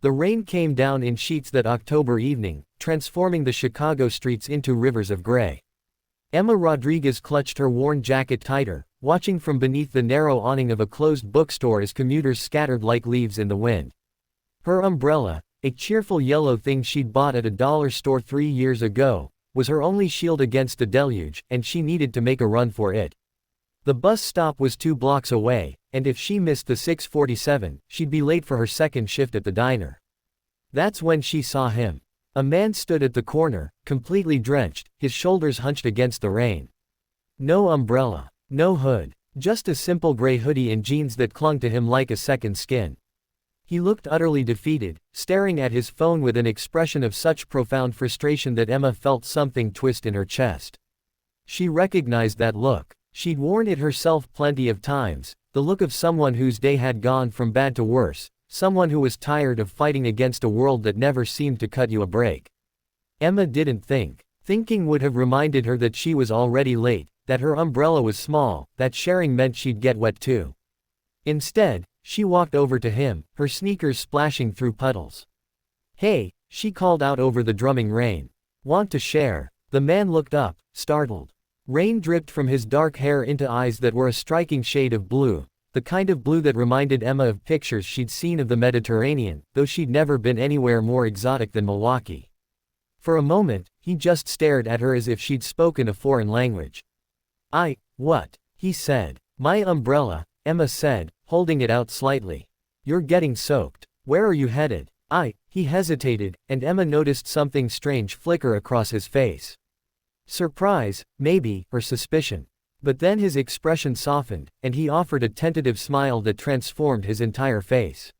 The rain came down in sheets that October evening, transforming the Chicago streets into rivers of gray. Emma Rodriguez clutched her worn jacket tighter, watching from beneath the narrow awning of a closed bookstore as commuters scattered like leaves in the wind. Her umbrella, a cheerful yellow thing she'd bought at a dollar store 3 years ago, was her only shield against the deluge, and she needed to make a run for it. The bus stop was 2 blocks away, and if she missed the 6:47, she'd be late for her second shift at the diner. That's when she saw him. A man stood at the corner, completely drenched, his shoulders hunched against the rain. No umbrella, no hood, just a simple gray hoodie and jeans that clung to him like a second skin. He looked utterly defeated, staring at his phone with an expression of such profound frustration that Emma felt something twist in her chest. She recognized that look. She'd worn it herself plenty of times, the look of someone whose day had gone from bad to worse, someone who was tired of fighting against a world that never seemed to cut you a break. Emma didn't think. Thinking would have reminded her that she was already late, that her umbrella was small, that sharing meant she'd get wet too. Instead, she walked over to him, her sneakers splashing through puddles. "Hey," she called out over the drumming rain. "Want to share?" The man looked up, startled. Rain dripped from his dark hair into eyes that were a striking shade of blue, the kind of blue that reminded Emma of pictures she'd seen of the Mediterranean, though she'd never been anywhere more exotic than Milwaukee. For a moment, he just stared at her as if she'd spoken a foreign language. What?" he said. "My umbrella," Emma said, holding it out slightly. "You're getting soaked. Where are you headed?" He hesitated, and Emma noticed something strange flicker across his face. Surprise, maybe, or suspicion. But then his expression softened, and he offered a tentative smile that transformed his entire face.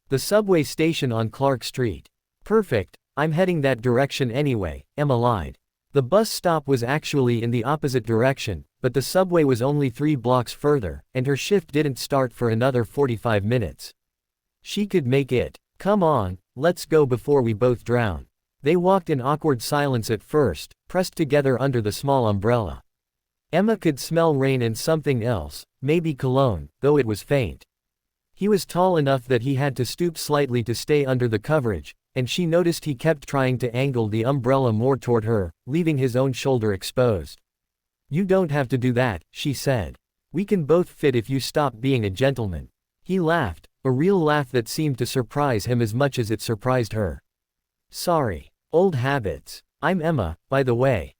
"The subway station on Clark Street." "Perfect, I'm heading that direction anyway," Emma lied. The bus stop was actually in the opposite direction, but the subway was only 3 blocks further, and her shift didn't start for another 45 minutes. She could make it. "Come on, let's go before we both drown." They walked in awkward silence at first, pressed together under the small umbrella. Emma could smell rain and something else, maybe cologne, though it was faint. He was tall enough that he had to stoop slightly to stay under the coverage, and she noticed he kept trying to angle the umbrella more toward her, leaving his own shoulder exposed. "You don't have to do that," she said. "We can both fit if you stop being a gentleman." He laughed, a real laugh that seemed to surprise him as much as it surprised her. "Sorry. Old habits. I'm Emma, by the way."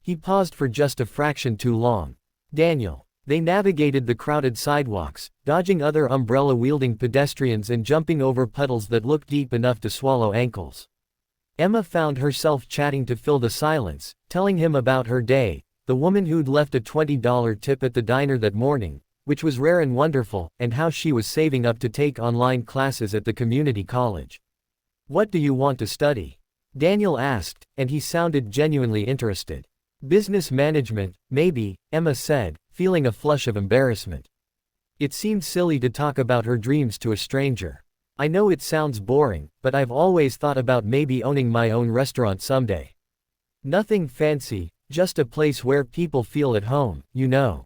He paused for just a fraction too long. "Daniel." They navigated the crowded sidewalks, dodging other umbrella-wielding pedestrians and jumping over puddles that looked deep enough to swallow ankles. Emma found herself chatting to fill the silence, telling him about her day, the woman who'd left a $20 tip at the diner that morning, which was rare and wonderful, and how she was saving up to take online classes at the community college. "What do you want to study?" Daniel asked, and he sounded genuinely interested. "Business management, maybe," Emma said, feeling a flush of embarrassment. It seemed silly to talk about her dreams to a stranger. "I know it sounds boring, but I've always thought about maybe owning my own restaurant someday. Nothing fancy, just a place where people feel at home, you know.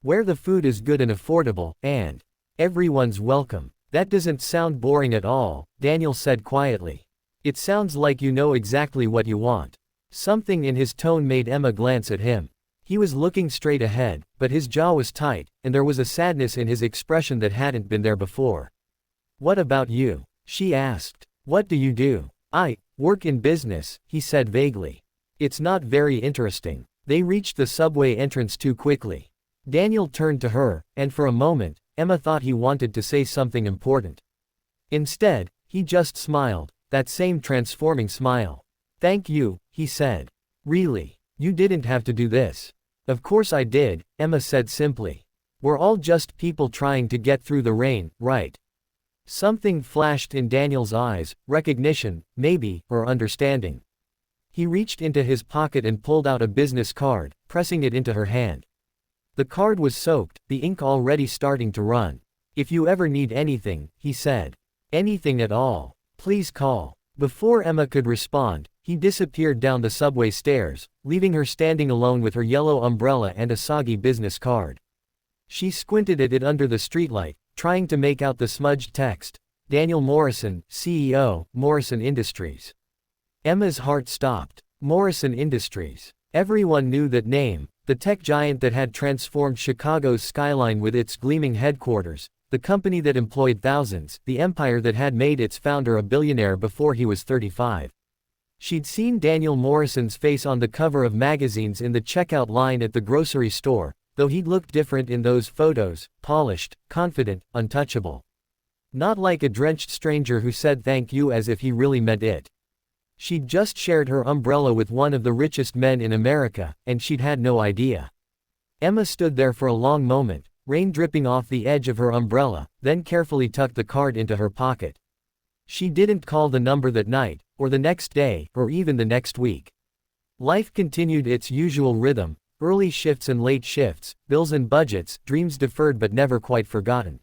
Where the food is good and affordable, and everyone's welcome." "That doesn't sound boring at all," Daniel said quietly. "It sounds like you know exactly what you want." Something in his tone made Emma glance at him. He was looking straight ahead, but his jaw was tight, and there was a sadness in his expression that hadn't been there before. "What about you?" she asked. "What do you do?" "I work in business," he said vaguely. "It's not very interesting." They reached the subway entrance too quickly. Daniel turned to her, and for a moment, Emma thought he wanted to say something important. Instead, he just smiled, that same transforming smile. "Thank you," he said. "Really? You didn't have to do this." "Of course I did," Emma said simply. "We're all just people trying to get through the rain, right?" Something flashed in Daniel's eyes, recognition, maybe, or understanding. He reached into his pocket and pulled out a business card, pressing it into her hand. The card was soaked, the ink already starting to run. "If you ever need anything," he said. "Anything at all, please call." Before Emma could respond, he disappeared down the subway stairs, leaving her standing alone with her yellow umbrella and a soggy business card. She squinted at it under the streetlight, trying to make out the smudged text. Daniel Morrison, CEO, Morrison Industries. Emma's heart stopped. Morrison Industries. Everyone knew that name, the tech giant that had transformed Chicago's skyline with its gleaming headquarters, the company that employed thousands, the empire that had made its founder a billionaire before he was 35. She'd seen Daniel Morrison's face on the cover of magazines in the checkout line at the grocery store, though he'd looked different in those photos, polished, confident, untouchable. Not like a drenched stranger who said thank you as if he really meant it. She'd just shared her umbrella with one of the richest men in America, and she'd had no idea. Emma stood there for a long moment, rain dripping off the edge of her umbrella, then carefully tucked the card into her pocket. She didn't call the number that night, or the next day, or even the next week. Life continued its usual rhythm, early shifts and late shifts, bills and budgets, dreams deferred but never quite forgotten.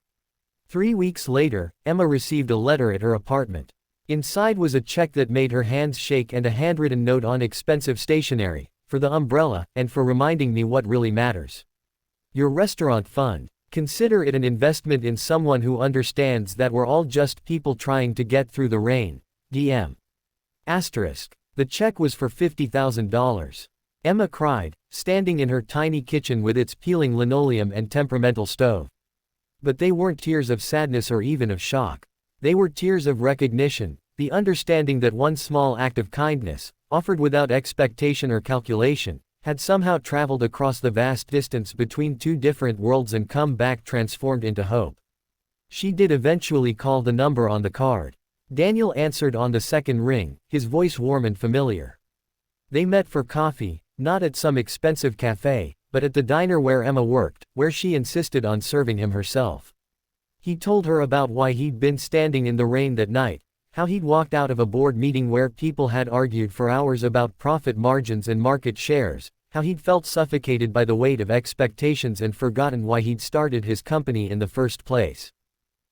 3 weeks later, Emma received a letter at her apartment. Inside was a check that made her hands shake and a handwritten note on expensive stationery, for the umbrella, and for reminding me what really matters. Your restaurant fund. Consider it an investment in someone who understands that we're all just people trying to get through the rain. DM. Asterisk. The check was for $50,000. Emma cried, standing in her tiny kitchen with its peeling linoleum and temperamental stove. But they weren't tears of sadness or even of shock. They were tears of recognition, the understanding that one small act of kindness, offered without expectation or calculation, had somehow traveled across the vast distance between two different worlds and come back transformed into hope. She did eventually call the number on the card. Daniel answered on the second ring, his voice warm and familiar. They met for coffee, not at some expensive cafe, but at the diner where Emma worked, where she insisted on serving him herself. He told her about why he'd been standing in the rain that night, how he'd walked out of a board meeting where people had argued for hours about profit margins and market shares, how he'd felt suffocated by the weight of expectations and forgotten why he'd started his company in the first place.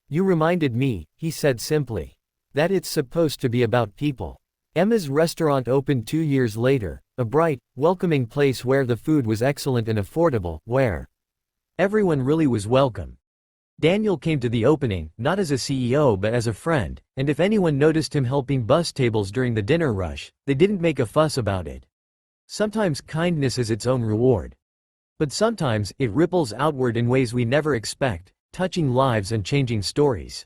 You reminded me, he said simply, that it's supposed to be about people. Emma's restaurant opened 2 years later, a bright, welcoming place where the food was excellent and affordable, where everyone really was welcome. Daniel came to the opening, not as a CEO but as a friend, and if anyone noticed him helping bus tables during the dinner rush, they didn't make a fuss about it. Sometimes kindness is its own reward. But sometimes, it ripples outward in ways we never expect, touching lives and changing stories.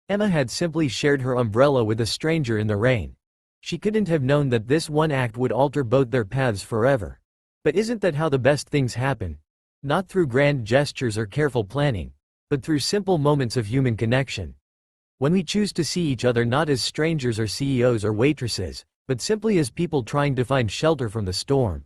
Emma had simply shared her umbrella with a stranger in the rain. She couldn't have known that this one act would alter both their paths forever. But isn't that how the best things happen? Not through grand gestures or careful planning, but through simple moments of human connection. When we choose to see each other not as strangers or CEOs or waitresses, but simply as people trying to find shelter from the storm.